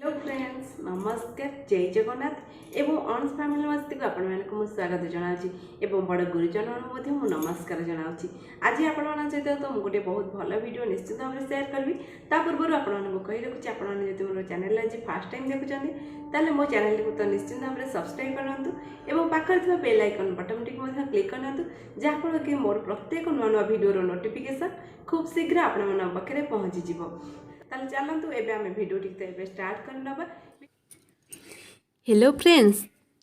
Hello friends नमस्कार जय जगन्नाथ एवं अणस फैमिली मस्ती को आपण मानक मु स्वागत जनाऊँगी एवं बड़ गुरुजन मु नमस्कार जनाऊँगी आज आपण सहित तो मुझे बहुत भल वीडियो निश्चित भाव में सेयार करी ता पूर्व आपको कही रखुच्छी आपड़ी मोर चैनल आज फास्ट टाइम देखुं ताले मो चैनल को तो निश्चित भाव में सब्सक्राइब करूँ और पाखे बेल आइकन बटन टी क्लिक करनी जहाँफल कि मोर प्रत्येक नुआ नुआ वीडियो नोटिफिकेशन खूब शीघ्र आपण पाखे पहुँची ताले चलतु एबे आमे वीडियो टी स्टार्ट करनबा। हेलो फ्रेंड्स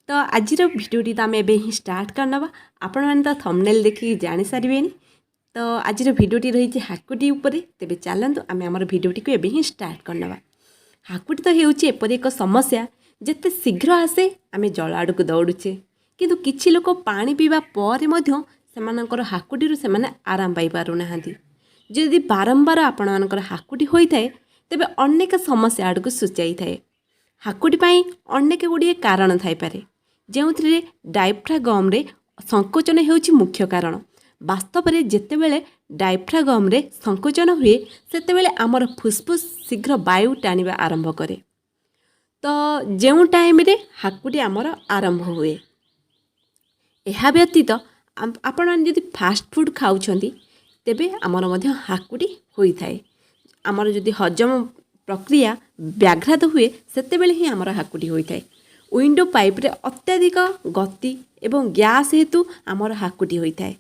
तो आज वीडियोटी तो आम एवं स्टार्ट करनबा आपण मैंने तो थंबनेल देखिए जानी सारे तो आज वीडियोटी रही हाकुटी उपरे तेबे चलतु आम आम वीडियोटी को एवं स्टार्ट करनबा। हाकुटी तो होउची एपरि एक समस्या जेते शीघ्र आसे आम जल आड़ को दौड़ुचे किंतु किछि लोक पानी पीवा पर मध्य सेमानकर हाकुटी से आराम पाई पारुना जदि बारंबार आपण मानकर हाकुटी होता है तेबे अनेक समस्या आड़ को सूचाई थाए। हाकुटी पाई अनेक गुड़िए कारण थाईपारे जो डायफ्रागम रे संकोचन होउची मुख्य कारण। वास्तव में जितेबले डायफ्रागम रे संकोचन हुए सेतेबेले आमर फुसफुस शीघ्र वायु टाणिबा आरंभ करे। तो जो टाइम रे हाकुटी आमर आरंभ हुए यह व्यतीत आपण जदि फास्ट फूड खाउछंती तेबे आमर मध्य हाकुटी होता है। आमर जदि हजम प्रक्रिया व्याघात हुए सेतेबेले ही आमर हाकुटी होता है। विंडो पाइप रे अत्याधिक गति एवं गैस हेतु आमर हाकुटी होता है।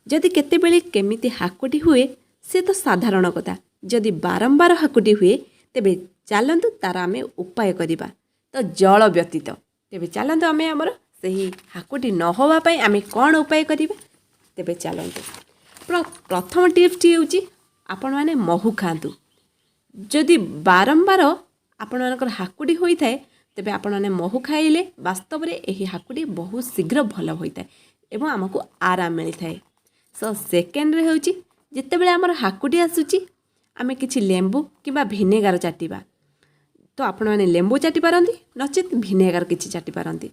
जदि केतेबेले केमिति हाकुटी हुए से तो साधारण कथा जदि बारंबार हाकुटी हुए तेबे चलतु तार आम उपाय करवा तो जल व्यतीत तेबे चलतु आम आमर सही हाकुटी न होवा पई आम कौन उपाय करवा तेबे चलतु। प्रथम टिप्स हूँ आपण मैंने महू खातु जदि बारंबार आपण मानकर हाकुटी होता है तेबे आपण मैंने महू खाइले वास्तव में यही हाकुटी बहुत शीघ्र भल होता है एवं आमको आराम मिलता है। सो सेकेंड रे होची जितेबेले आमर हाकुटी आसुची आमे किछि लेंबू किबा भिनेगार चाटिबा तो आपण मैंने लेंबू चाटी पारंती नचेत भिनेगार किछि चाटी पारंती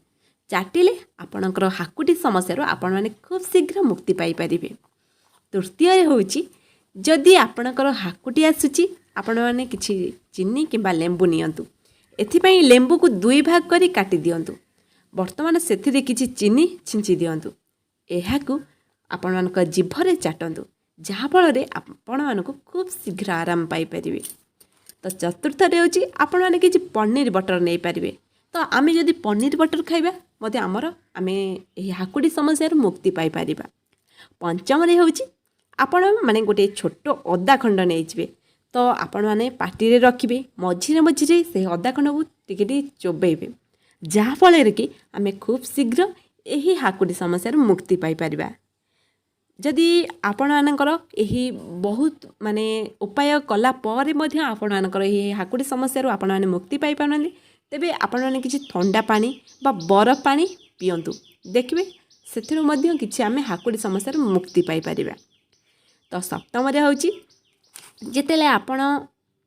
चाटिले आपणकर हाकुटी समस्या आपण मैंने खूब शीघ्र मुक्ति पाई परिबे। तृतीय होची जदि आपणकर हाकुटी आसुची आपण मैंने किछि चीनी किंबा लेंबू नियंतु एथिपई लेंबू को दुई भाग करी काटी दियंतु वर्तमान सेथिरे किछि चीनी छिंची दियंतु एहाकू आपण मानक जीभरे चाटंतु जहाँ फल आपण मानक खूब शीघ्र आराम पाई परिबे। तो चतुर्थ रे होची आपण माने किछि पनीर बटर नै परिबे तो आमे जदि पनीर बटर खाइबा मते हमर आमे एही हाकुटी समस्या मुक्ति पाई परिबा। पंचम रे होची आपण माने गोटे छोट अदा खंड नहीं तो आपण मैंने पार्टी रखिए मझिरे मझिरे से अदा खंड को टिके चोबेबे जहाँफल कि आम खूब शीघ्र यही हाकुटी समस्या मुक्ति पाई परिबा। जदि आपण मानकर यही बहुत माने उपाय कला पर मध्य आपण मानकर यही हाकुटी समस्या आपण माने मुक्ति पाई पारनली तेबे आपण माने किछि ठंडा पानी बा बरफ पानी पियंतु देखिबे सेथिरु मध्य किछि आमे हाकुटी समस्या मुक्ति पाई परिबा। तो सप्तम होची जितेले आपण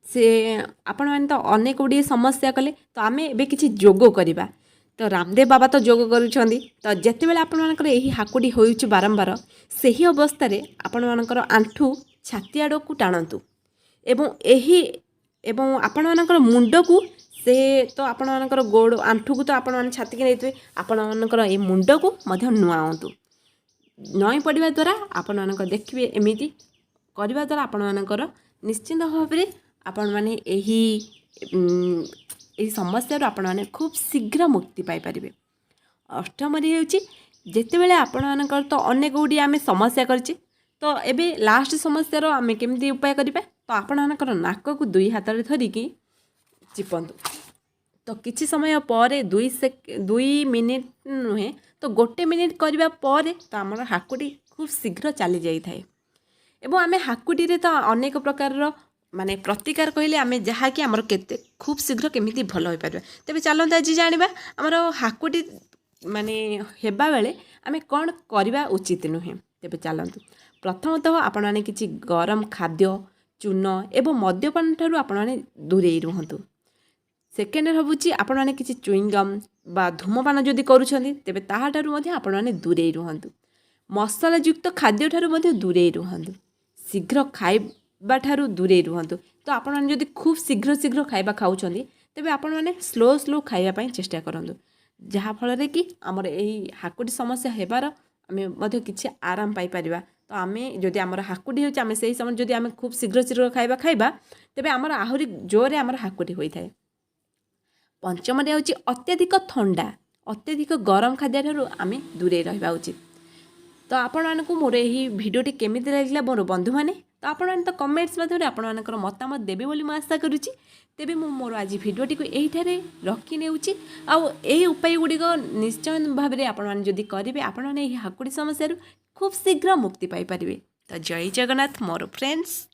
से आपण मैंने तो अनेक गुड़िए समस्या कले तो आम ए कि जोग करवा तो रामदेव बाबा तो जोग करुँच तो जितेबाला आपण मानकर यही हाकुटी होउची बारंबार सही अवस्था आपण मानकर आंठू छाती आड़ को टाणतु एवं आपण मानकर मुंड को से तो आपण मानकर गोड़ आंठू को तो आपण माने छाती के नहीं आपण मानकर ए मुंड को मध्य नुआंतु नई पड़ा द्वारा आपण मानकर देखिए एमिति करने द्वारा आपण मानकर निश्चिंत भाव में आपण माने यही समस्या आपण माने खूब शीघ्र मुक्ति पाई परिबे। अष्टम होची जेतेबेले आपण मानकर तो अनेक गुड़ी आमे समस्या करछे तो एबे लास्ट समस्या आमे केमती उपाय करिबा तो आपण मानकर नाक को दुई हाथ रे धरिकी चिपंतु तो किछि समय पर 2 मिनिट नुहे तो 1 मिनिट करबा पर तो आमर हाकुटी खूब शीघ्र चली जाई थाए एवं आमे हाकुटी रे तो अनेक प्रकार माने प्रतिकार कहले आमे जहा कि आमर केते खूब शीघ्र केमिति भल होई परबा। तबे चलंत आज जानिबा आमर हाकुटी माने हेबा बेले आमे कोन करबा उचित नुहे। तबे चलंतु प्रथमतः आपण माने किछि गरम खाद्य चून एवं मद्यपान ठारू आपण माने दूरे रहंतु। सेकेंड हबुची आपण माने किछि चुइंगम बा धूमपान जदि करूछंती तेबे ताहा ठारू मध्ये आपण माने दूरे रहंतु। मसला युक्त खाद्य ठारू मध्ये दूरे रहंतु। शीघ्र खाइबा ठारू दूरे रहंतु। तो आपण माने जदि खूब शीघ्र खाइबा खाउछंती ତେବେ ଆପଣମାନେ ସ୍ଲୋ ସ୍ଲୋ ଖାଇବା ପାଇଁ ଚେଷ୍ଟା କରନ୍ତୁ, ଯାହାଫଳରେ କି ଆମର ଏହି ହାକୁଟି ସମସ୍ୟା ହେବାର ଆମେ ମଧ୍ୟ କିଛି ଆରାମ ପାଇପାରିବା। ତ ଆମେ ଯଦି ଆମର ହାକୁଟି ହେଉଛି ଆମେ ସେହି ସମୟରେ ଯଦି ଆମେ ଖୁବ୍ ଶୀଘ୍ର ଶୀଘ୍ର ଖାଇବା ତେବେ ଆମର ଆହୁରି ଜୋରରେ ଆମର ହାକୁଟି ହୋଇଥାଏ। ପଞ୍ଚମରେ ହେଉଛି ଅତ୍ୟଧିକ ଥଣ୍ଡା, ଅତ୍ୟଧିକ ଗରମ ଖାଦ୍ୟ ଠାରୁ ଆମେ ଦୂରେଇ ରହିବା ଉଚିତ। ତ ଆପଣମାନଙ୍କୁ ମୋର ଏହି ଭିଡ଼ିଓଟି କେମିତି ଲାଗିଲା ମୋର ବନ୍ଧୁମାନେ, ତ ଆପଣମାନେ ତ କମେଣ୍ଟସ୍ ମାଧ୍ୟମରେ ଆପଣମାନଙ୍କର ମତାମତ ଦେବେ ବୋଲି ମୁଁ ଆଶା କରୁଛି। ତେବେ ମୁଁ ମୋର ଆଜି ଭିଡ଼ିଓଟିକୁ ଏଇଠାରେ ରଖିନେଉଛି। ଆଉ ଏହି ଉପାୟ ଗୁଡ଼ିକ ନିଶ୍ଚୟ ଭାବରେ ଆପଣମାନେ ଯଦି କରିବେ ଆପଣମାନେ ଏହି ହାକୁଡ଼ି ସମସ୍ୟାରୁ ଖୁବ୍ ଶୀଘ୍ର ମୁକ୍ତି ପାଇପାରିବେ। ତ ଜୟ ଜଗନ୍ନାଥ ମୋର ଫ୍ରେଣ୍ଡସ୍।